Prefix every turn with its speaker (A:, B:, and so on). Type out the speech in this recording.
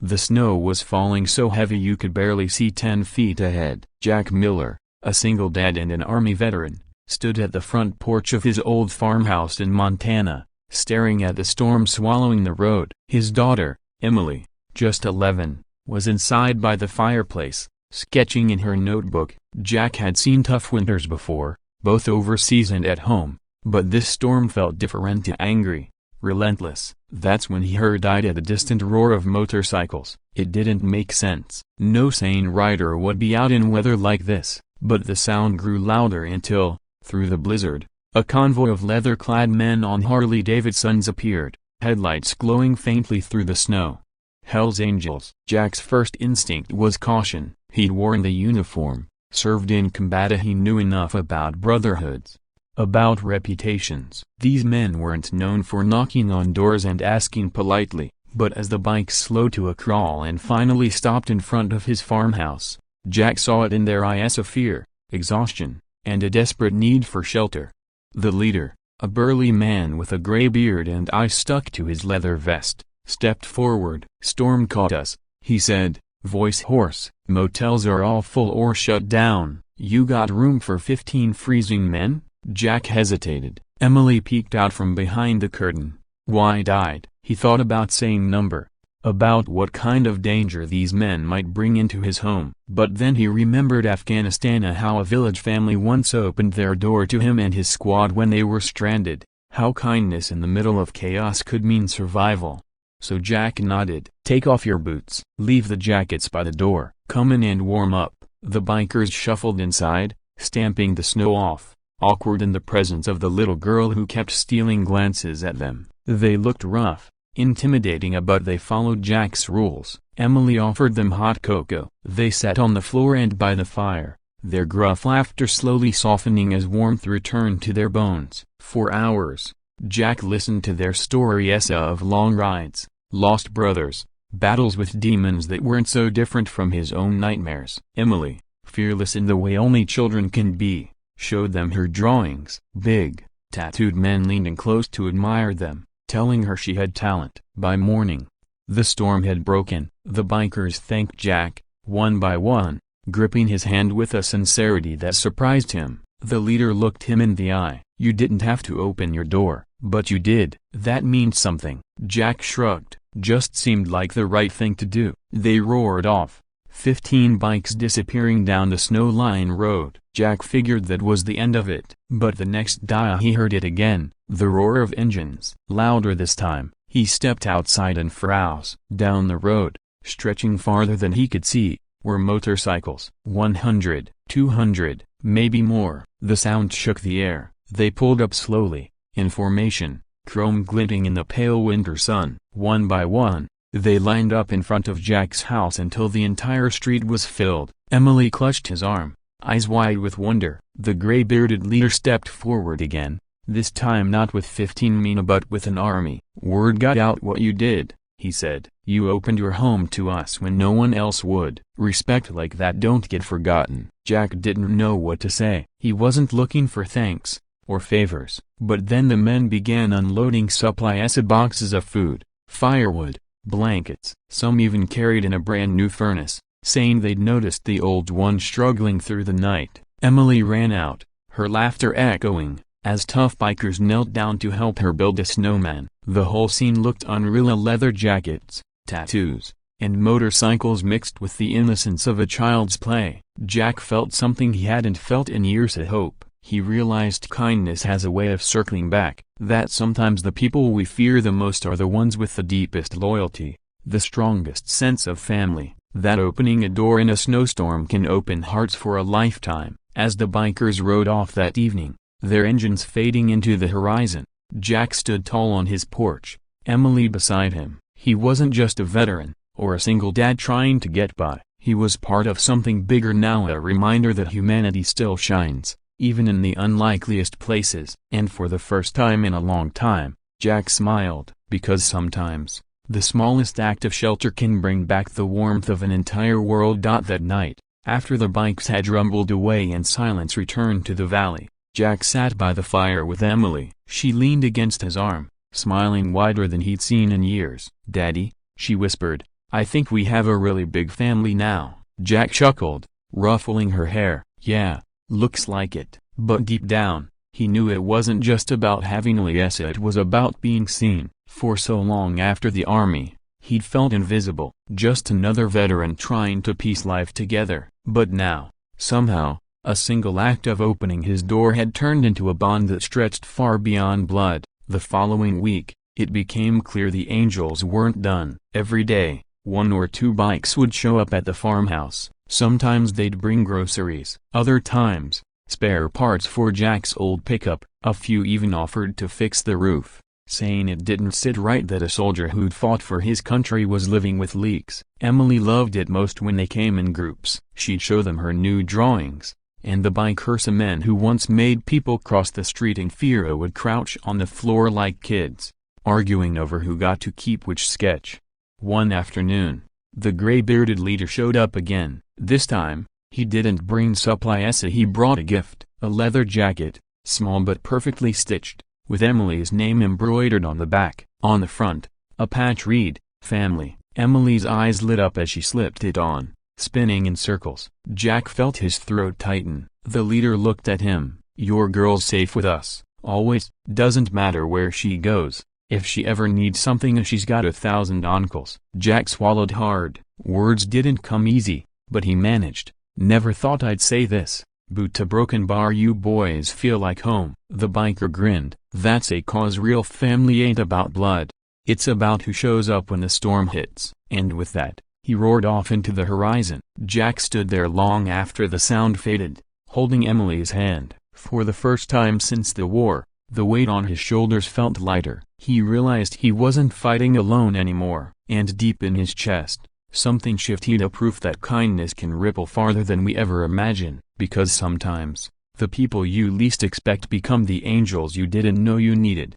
A: The snow was falling so heavy you could barely see 10 feet ahead. Jack Miller, a single dad and an Army veteran, stood at the front porch of his old farmhouse in Montana, staring at the storm swallowing the road. His daughter, Emily, just 11, was inside by the fireplace, sketching in her notebook. Jack had seen tough winters before, both overseas and at home, but this storm felt different, angry, relentless. That's when he heard a distant roar of motorcycles. It didn't make sense. No sane rider would be out in weather like this, but the sound grew louder until, through the blizzard, a convoy of leather-clad men on Harley-Davidsons appeared, headlights glowing faintly through the snow. Hell's Angels. Jack's first instinct was caution. He'd worn the uniform, served in combat. He knew enough about brotherhoods, about reputations. These men weren't known for knocking on doors and asking politely, but as the bike slowed to a crawl and finally stopped in front of his farmhouse, Jack saw it in their eyes: of fear, exhaustion, and a desperate need for shelter. The leader, a burly man with a gray beard and eyes stuck to his leather vest, stepped forward. "Storm caught us," he said, voice hoarse. "Motels are all full or shut down. You got room for 15 freezing men?" Jack hesitated. Emily peeked out from behind the curtain, wide-eyed. He thought about saying number, about what kind of danger these men might bring into his home. But then he remembered Afghanistan, how a village family once opened their door to him and his squad when they were stranded, how kindness in the middle of chaos could mean survival. So Jack nodded. "Take off your boots. Leave the jackets by the door. Come in and warm up." The bikers shuffled inside, stamping the snow off, awkward in the presence of the little girl who kept stealing glances at them. They looked rough, intimidating, but they followed Jack's rules. Emily offered them hot cocoa. They sat on the floor and by the fire, their gruff laughter slowly softening as warmth returned to their bones. For hours, Jack listened to their stories of long rides, lost brothers, battles with demons that weren't so different from his own nightmares. Emily, fearless in the way only children can be, showed them her drawings. Big, tattooed men leaned in close to admire them, telling her she had talent. By morning, the storm had broken. The bikers thanked Jack, one by one, gripping his hand with a sincerity that surprised him. The leader looked him in the eye. "You didn't have to open your door, but you did. That means something." Jack shrugged. "Just seemed like the right thing to do." They roared off, 15 bikes disappearing down the snow-lined road. Jack figured that was the end of it. But the next day he heard it again, the roar of engines. Louder this time. He stepped outside and froze. Down the road, stretching farther than he could see, were motorcycles. 100, 200, maybe more. The sound shook the air. They pulled up slowly, in formation, chrome glinting in the pale winter sun. One by one, they lined up in front of Jack's house until the entire street was filled. Emily clutched his arm, eyes wide with wonder. The gray-bearded leader stepped forward again, this time not with 15 men but with an army. "Word got out what you did," he said. "You opened your home to us when no one else would. Respect like that don't get forgotten." Jack didn't know what to say. He wasn't looking for thanks or favors. But then the men began unloading supplies, boxes of food, firewood, blankets. Some even carried in a brand new furnace, saying they'd noticed the old one struggling through the night. Emily ran out, her laughter echoing, as tough bikers knelt down to help her build a snowman. The whole scene looked unreal. Leather jackets, tattoos, and motorcycles mixed with the innocence of a child's play. Jack felt something he hadn't felt in years: a hope. He realized kindness has a way of circling back, that sometimes the people we fear the most are the ones with the deepest loyalty, the strongest sense of family, that opening a door in a snowstorm can open hearts for a lifetime. As the bikers rode off that evening, their engines fading into the horizon, Jack stood tall on his porch, Emily beside him. He wasn't just a veteran, or a single dad trying to get by. He was part of something bigger now, a reminder that humanity still shines, even in the unlikeliest places. And for the first time in a long time, Jack smiled, because sometimes, the smallest act of shelter can bring back the warmth of an entire world. That night, after the bikes had rumbled away and silence returned to the valley, Jack sat by the fire with Emily. She leaned against his arm, smiling wider than he'd seen in years. "Daddy," she whispered, I think we have a really big family now, Jack chuckled, ruffling her hair. Yeah, looks like it. But deep down, he knew it wasn't just about having Eliesa, it was about being seen. For so long after the army, he'd felt invisible, just another veteran trying to piece life together. But now, somehow, a single act of opening his door had turned into a bond that stretched far beyond blood. The following week, it became clear the Angels weren't done. Every day, one or two bikes would show up at the farmhouse. Sometimes they'd bring groceries. Other times, spare parts for Jack's old pickup. A few even offered to fix the roof, saying it didn't sit right that a soldier who'd fought for his country was living with leaks. Emily loved it most when they came in groups. She'd show them her new drawings, and the biker men who once made people cross the street in fear would crouch on the floor like kids, arguing over who got to keep which sketch. One afternoon, the gray-bearded leader showed up again. This time, he didn't bring supplies, he brought a gift, a leather jacket, small but perfectly stitched, with Emily's name embroidered on the back. On the front, a patch read, "Family." Emily's eyes lit up as she slipped it on, spinning in circles. Jack felt his throat tighten. The leader looked at him. "Your girl's safe with us, always. Doesn't matter where she goes. If she ever needs something, she's got 1,000 uncles." Jack swallowed hard. Words didn't come easy, but he managed. "Never thought I'd say this, but to Broken Bar you boys feel like home." The biker grinned. "That's a cause. Real family ain't about blood. It's about who shows up when the storm hits." And with that, he roared off into the horizon. Jack stood there long after the sound faded, holding Emily's hand. For the first time since the war, the weight on his shoulders felt lighter. He realized he wasn't fighting alone anymore. And deep in his chest, something shifted, a proof that kindness can ripple farther than we ever imagine. Because sometimes, the people you least expect become the angels you didn't know you needed.